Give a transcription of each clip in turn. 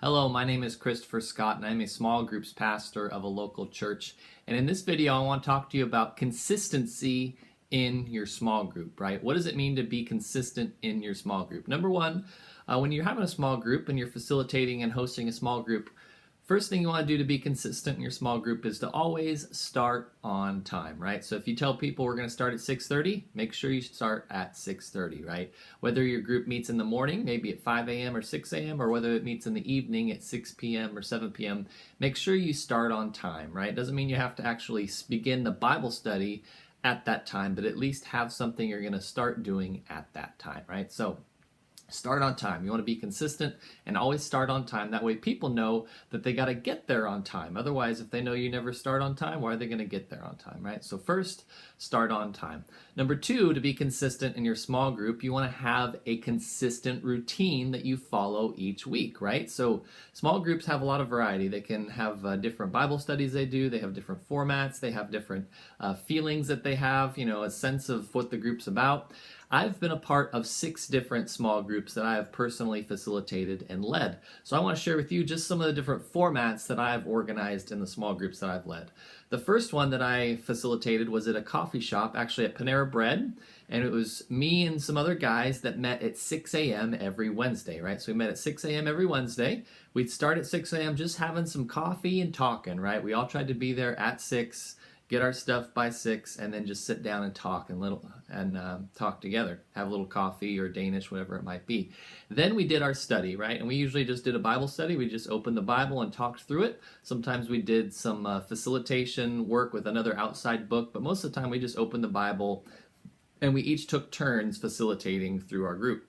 Hello, my name is Christopher Scott and I'm a small groups pastor of a local church. And in this video, I want to talk to you about consistency in your small group, right? What does it mean to be consistent in your small group? Number one, when you're having a small group and you're facilitating and hosting a small group, first thing you want to do to be consistent in your small group is to always start on time, right? So if you tell people we're going to start at 6:30, make sure you start at 6:30, right? Whether your group meets in the morning, maybe at 5 a.m. or 6 a.m., or whether it meets in the evening at 6 p.m. or 7 p.m., make sure you start on time, right? Doesn't mean you have to actually begin the Bible study at that time, but at least have something you're going to start doing at that time, right? So start on time. You want to be consistent and always start on time. That way people know that they got to get there on time. Otherwise, if they know you never start on time, why are they going to get there on time, right? So first, start on time. Number two, to be consistent in your small group, you want to have a consistent routine that you follow each week, right? So small groups have a lot of variety. They can have different Bible studies they do. They have different formats. They have different feelings that they have, a sense of what the group's about. I've been a part of 6 different small groups that I have personally facilitated and led. So I want to share with you just some of the different formats that I've organized in the small groups that I've led. The first one that I facilitated was at a coffee shop, actually at Panera Bread, and it was me and some other guys that met at 6 a.m. every Wednesday, right? So we met at 6 a.m. every Wednesday. We'd start at 6 a.m. just having some coffee and talking, right? We all tried to be there at 6, get our stuff by 6, and then just sit down and talk and talk together. Have a little coffee or Danish, whatever it might be. Then we did our study, right? And we usually just did a Bible study. We just opened the Bible and talked through it. Sometimes we did some facilitation work with another outside book, but most of the time we just opened the Bible and we each took turns facilitating through our group.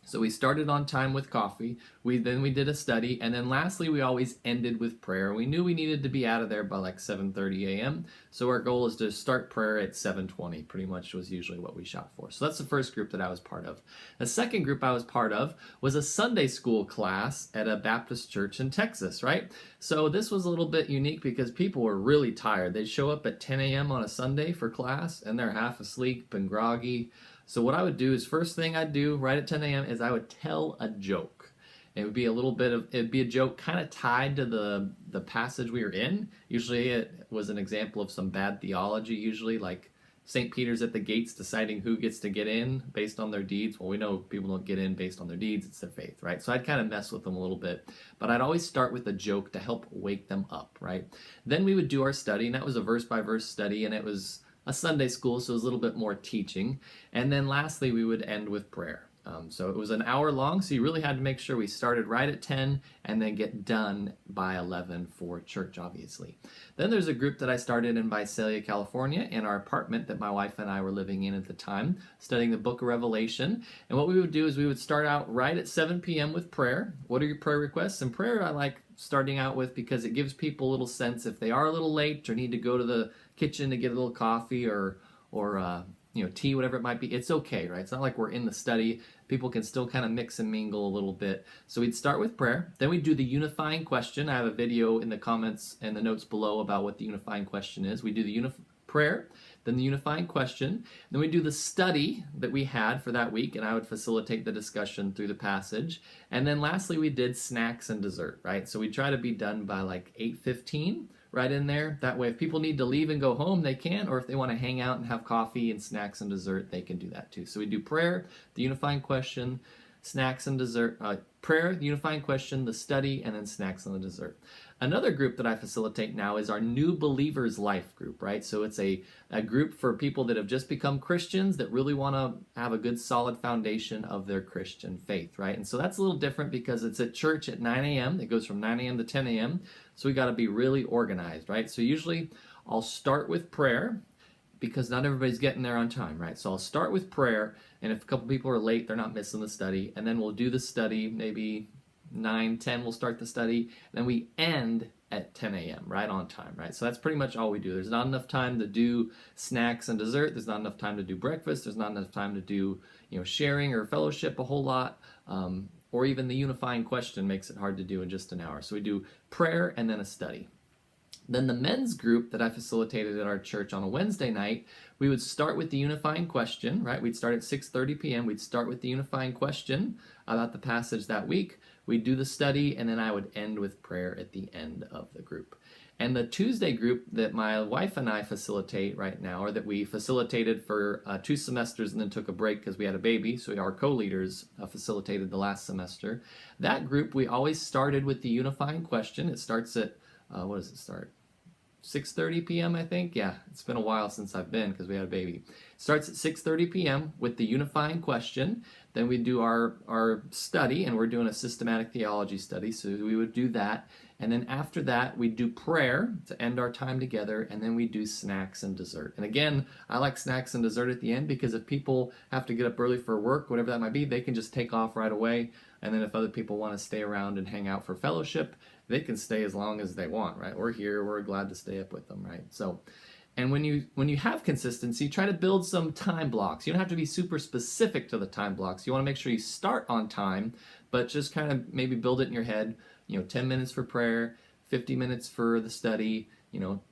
So we started on time with coffee, then we did a study, and then lastly we always ended with prayer. We knew we needed to be out of there by like 7:30 a.m., so our goal is to start prayer at 7:20, pretty much was usually what we shot for. So that's the first group that I was part of. The second group I was part of was a Sunday school class at a Baptist church in Texas, right? So this was a little bit unique because people were really tired. They'd show up at 10 a.m. on a Sunday for class, and they're half asleep and groggy. So what I would do is, first thing I'd do right at 10 a.m. is I would tell a joke. It'd be a joke kind of tied to the passage we were in. Usually it was an example of some bad theology, usually like St. Peter's at the gates deciding who gets to get in based on their deeds. Well, we know people don't get in based on their deeds, it's their faith, right? So I'd kind of mess with them a little bit, but I'd always start with a joke to help wake them up, right? Then we would do our study, and that was a verse-by-verse study, and it was a Sunday school, so it was a little bit more teaching. And then lastly, we would end with prayer. So it was an hour long, so you really had to make sure we started right at 10 and then get done by 11 for church, obviously. Then there's a group that I started in Visalia, California, in our apartment that my wife and I were living in at the time, studying the book of Revelation. And what we would do is we would start out right at 7 p.m. with prayer. What are your prayer requests? And prayer I like starting out with because it gives people a little sense if they are a little late or need to go to the kitchen to get a little coffee or tea, whatever it might be. It's okay, right? It's not like we're in the study. People can still kind of mix and mingle a little bit. So we'd start with prayer. Then we'd do the unifying question. I have a video in the comments and the notes below about what the unifying question is. We do the prayer, then the unifying question. Then we do the study that we had for that week, and I would facilitate the discussion through the passage. And then lastly, we did snacks and dessert, right? So we try to be done by like 8:15. Right in there. That way, if people need to leave and go home, they can, or if they want to hang out and have coffee and snacks and dessert, they can do that too. So we do prayer, the unifying question, snacks and dessert, prayer, the unifying question, the study, and then snacks and the dessert. Another group that I facilitate now is our New Believers Life group, right? So it's a group for people that have just become Christians that really want to have a good solid foundation of their Christian faith, right? And so that's a little different because it's at church at 9 a.m. It goes from 9 a.m. to 10 a.m. So we got to be really organized, right? So usually I'll start with prayer because not everybody's getting there on time, right? So I'll start with prayer, and if a couple people are late, they're not missing the study, and then we'll do the study, maybe 9, 10, we'll start the study, and then we end at 10 a.m., right on time, right? So that's pretty much all we do. There's not enough time to do snacks and dessert. There's not enough time to do breakfast. There's not enough time to do, sharing or fellowship a whole lot, or even the unifying question makes it hard to do in just an hour. So we do prayer and then a study. Then the men's group that I facilitated at our church on a Wednesday night, we would start with the unifying question, right? We'd start at 6:30 p.m. We'd start with the unifying question about the passage that week. we'd do the study, and then I would end with prayer at the end of the group. And the Tuesday group that my wife and I facilitate right now, or that we facilitated for 2 semesters and then took a break because we had a baby, so our co-leaders facilitated the last semester. That group, we always started with the unifying question. It starts at, what does it start? 6:30 p.m. I think. Yeah, it's been a while since I've been because we had a baby. It starts at 6:30 p.m. with the unifying question. Then we do our study, and we're doing a systematic theology study, so we would do that. And then after that, we do prayer to end our time together, and then we do snacks and dessert. And again, I like snacks and dessert at the end because if people have to get up early for work, whatever that might be, they can just take off right away. And then if other people want to stay around and hang out for fellowship, they can stay as long as they want, right? We're here, we're glad to stay up with them, right? So, and when you have consistency, try to build some time blocks. You don't have to be super specific to the time blocks. You want to make sure you start on time, but just kind of maybe build it in your head. 10 minutes for prayer, 50 minutes for the study,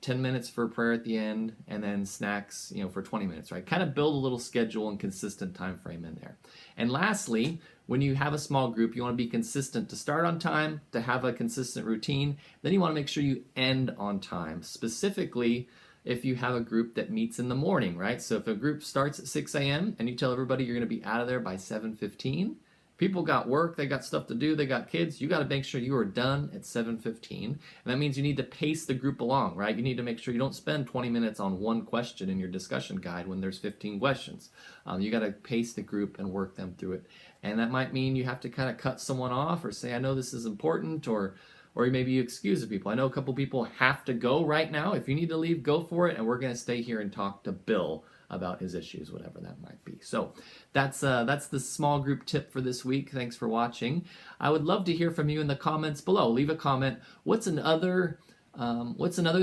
10 minutes for prayer at the end, and then snacks, for 20 minutes, right? Kind of build a little schedule and consistent time frame in there. And lastly, when you have a small group, you want to be consistent to start on time, to have a consistent routine. Then you want to make sure you end on time. Specifically, if you have a group that meets in the morning, right? So if a group starts at 6 a.m. and you tell everybody you're going to be out of there by 7:15, people got work, they got stuff to do, they got kids. You got to make sure you are done at 7:15. And that means you need to pace the group along, right? You need to make sure you don't spend 20 minutes on one question in your discussion guide when there's 15 questions. You got to pace the group and work them through it. And that might mean you have to kind of cut someone off or say, I know this is important, or maybe you excuse the people. I know a couple people have to go right now. If you need to leave, go for it. And we're going to stay here and talk to Bill about his issues, whatever that might be. So that's the small group tip for this week. Thanks for watching. I would love to hear from you in the comments below. Leave a comment. What's another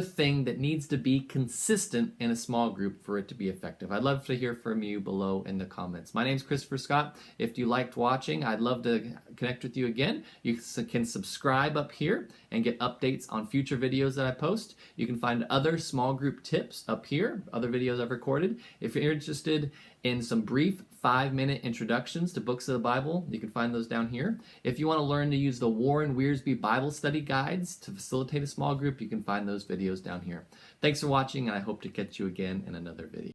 thing that needs to be consistent in a small group for it to be effective? I'd love to hear from you below in the comments. My name's Christopher Scott. If you liked watching, I'd love to connect with you again. You can subscribe up here and get updates on future videos that I post. You can find other small group tips up here, other videos I've recorded. If you're interested in some brief 5-minute introductions to books of the Bible, you can find those down here. If you want to learn to use the Warren Wiersbe Bible study guides to facilitate a small group, you can find those videos down here. Thanks for watching, and I hope to catch you again in another video.